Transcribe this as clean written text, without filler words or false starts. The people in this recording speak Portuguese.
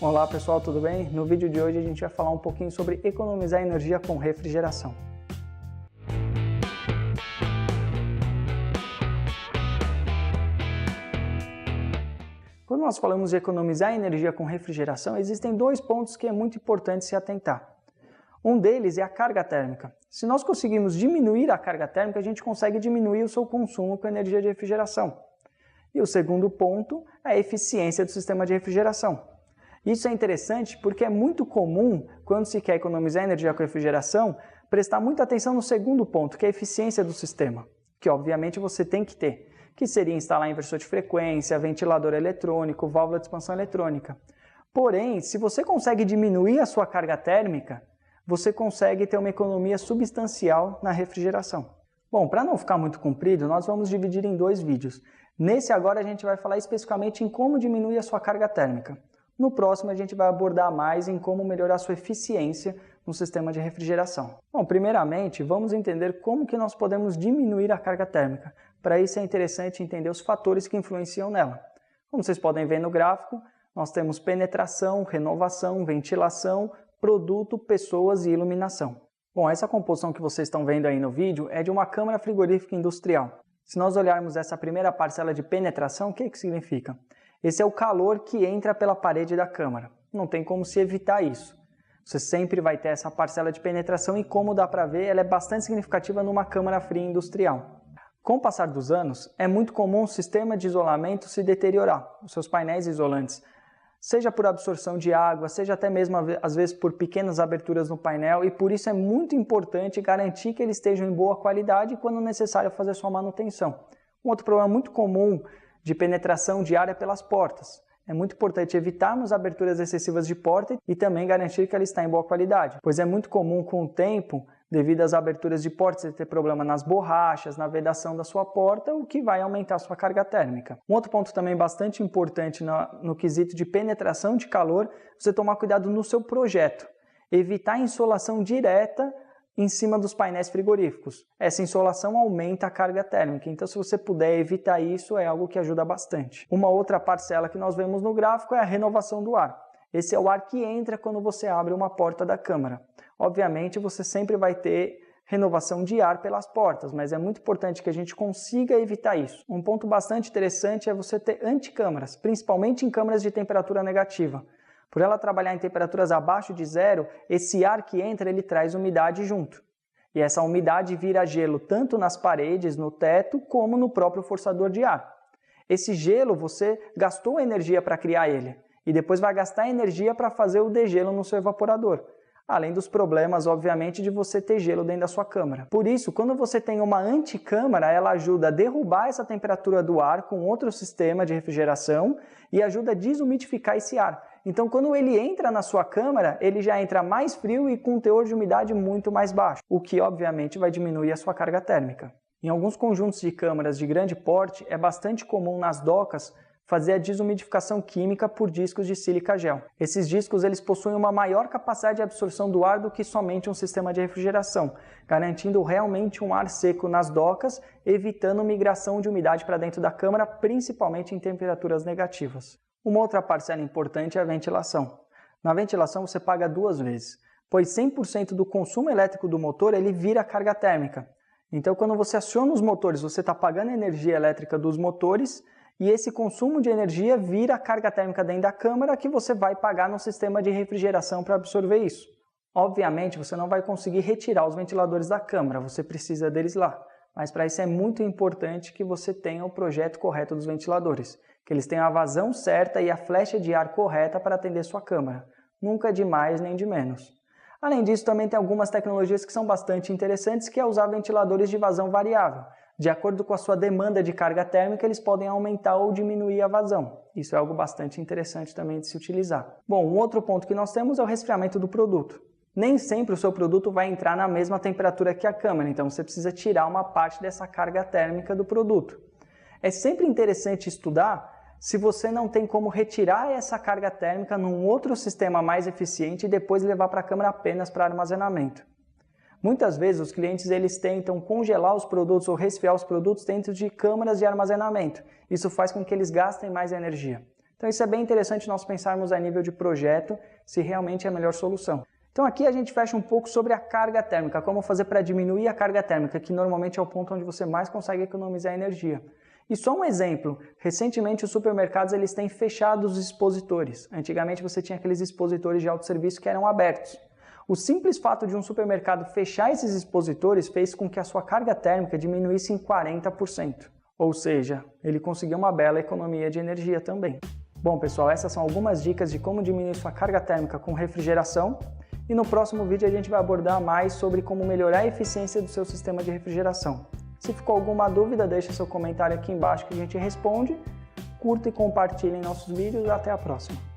Olá pessoal, tudo bem? No vídeo de hoje a gente vai falar um pouquinho sobre economizar energia com refrigeração. Quando nós falamos de economizar energia com refrigeração, existem dois pontos que é muito importante se atentar. Um deles é a carga térmica. Se nós conseguirmos diminuir a carga térmica, a gente consegue diminuir o seu consumo com energia de refrigeração. E o segundo ponto é a eficiência do sistema de refrigeração. Isso é interessante porque é muito comum, quando se quer economizar energia com refrigeração, prestar muita atenção no segundo ponto, que é a eficiência do sistema, que obviamente você tem que ter, que seria instalar inversor de frequência, ventilador eletrônico, válvula de expansão eletrônica. Porém, se você consegue diminuir a sua carga térmica, você consegue ter uma economia substancial na refrigeração. Bom, para não ficar muito comprido, nós vamos dividir em dois vídeos. Nesse agora a gente vai falar especificamente em como diminuir a sua carga térmica. No próximo a gente vai abordar mais em como melhorar a sua eficiência no sistema de refrigeração. Bom, primeiramente vamos entender como que nós podemos diminuir a carga térmica. Para isso é interessante entender os fatores que influenciam nela. Como vocês podem ver no gráfico, nós temos penetração, renovação, ventilação, produto, pessoas e iluminação. Bom, essa composição que vocês estão vendo aí no vídeo é de uma câmara frigorífica industrial. Se nós olharmos essa primeira parcela de penetração, o que significa? Esse é o calor que entra pela parede da câmara. Não tem como se evitar isso. Você sempre vai ter essa parcela de penetração e, como dá para ver, ela é bastante significativa numa câmara fria industrial. Com o passar dos anos, é muito comum o sistema de isolamento se deteriorar, os seus painéis isolantes, seja por absorção de água, seja até mesmo às vezes por pequenas aberturas no painel, e por isso é muito importante garantir que eles estejam em boa qualidade e, quando necessário, fazer sua manutenção. Um outro problema muito comum de penetração de ar é pelas portas. É muito importante evitarmos aberturas excessivas de porta e também garantir que ela está em boa qualidade, pois é muito comum com o tempo, devido às aberturas de portas, você ter problema nas borrachas, na vedação da sua porta, o que vai aumentar a sua carga térmica. Um outro ponto também bastante importante no quesito de penetração de calor, você tomar cuidado no seu projeto. Evitar a insolação direta em cima dos painéis frigoríficos. Essa insolação aumenta a carga térmica, então se você puder evitar isso, é algo que ajuda bastante. Uma outra parcela que nós vemos no gráfico é a renovação do ar. Esse é o ar que entra quando você abre uma porta da câmara. Obviamente você sempre vai ter renovação de ar pelas portas, mas é muito importante que a gente consiga evitar isso. Um ponto bastante interessante é você ter anticâmaras, principalmente em câmaras de temperatura negativa. Por ela trabalhar em temperaturas abaixo de zero, esse ar que entra, ele traz umidade junto. E essa umidade vira gelo tanto nas paredes, no teto, como no próprio forçador de ar. Esse gelo, você gastou energia para criar ele, e depois vai gastar energia para fazer o degelo no seu evaporador. Além dos problemas, obviamente, de você ter gelo dentro da sua câmara. Por isso, quando você tem uma anticâmara, ela ajuda a derrubar essa temperatura do ar com outro sistema de refrigeração e ajuda a desumidificar esse ar. Então, quando ele entra na sua câmara, ele já entra mais frio e com um teor de umidade muito mais baixo, o que obviamente vai diminuir a sua carga térmica. Em alguns conjuntos de câmaras de grande porte, é bastante comum nas docas fazer a desumidificação química por discos de sílica gel. Esses discos eles possuem uma maior capacidade de absorção do ar do que somente um sistema de refrigeração, garantindo realmente um ar seco nas docas, evitando migração de umidade para dentro da câmara, principalmente em temperaturas negativas. Uma outra parcela importante é a ventilação. Na ventilação você paga duas vezes, pois 100% do consumo elétrico do motor ele vira carga térmica. Então quando você aciona os motores, você está pagando a energia elétrica dos motores e esse consumo de energia vira carga térmica dentro da câmara que você vai pagar no sistema de refrigeração para absorver isso. Obviamente você não vai conseguir retirar os ventiladores da câmara, você precisa deles lá. Mas para isso é muito importante que você tenha o projeto correto dos ventiladores, que eles tenham a vazão certa e a flecha de ar correta para atender sua câmara. Nunca de mais nem de menos. Além disso, também tem algumas tecnologias que são bastante interessantes, que é usar ventiladores de vazão variável. De acordo com a sua demanda de carga térmica, eles podem aumentar ou diminuir a vazão. Isso é algo bastante interessante também de se utilizar. Bom, um outro ponto que nós temos é o resfriamento do produto. Nem sempre o seu produto vai entrar na mesma temperatura que a câmara, então você precisa tirar uma parte dessa carga térmica do produto. É sempre interessante estudar se você não tem como retirar essa carga térmica num outro sistema mais eficiente e depois levar para a câmara apenas para armazenamento. Muitas vezes os clientes eles tentam congelar os produtos ou resfriar os produtos dentro de câmaras de armazenamento. Isso faz com que eles gastem mais energia. Então isso é bem interessante nós pensarmos a nível de projeto se realmente é a melhor solução. Então aqui a gente fecha um pouco sobre a carga térmica, como fazer para diminuir a carga térmica, que normalmente é o ponto onde você mais consegue economizar energia. E só um exemplo, recentemente os supermercados eles têm fechado os expositores. Antigamente você tinha aqueles expositores de autosserviço que eram abertos. O simples fato de um supermercado fechar esses expositores fez com que a sua carga térmica diminuísse em 40%. Ou seja, ele conseguiu uma bela economia de energia também. Bom pessoal, essas são algumas dicas de como diminuir sua carga térmica com refrigeração. E no próximo vídeo a gente vai abordar mais sobre como melhorar a eficiência do seu sistema de refrigeração. Se ficou alguma dúvida, deixa seu comentário aqui embaixo que a gente responde. Curta e compartilhe nossos vídeos. Até a próxima!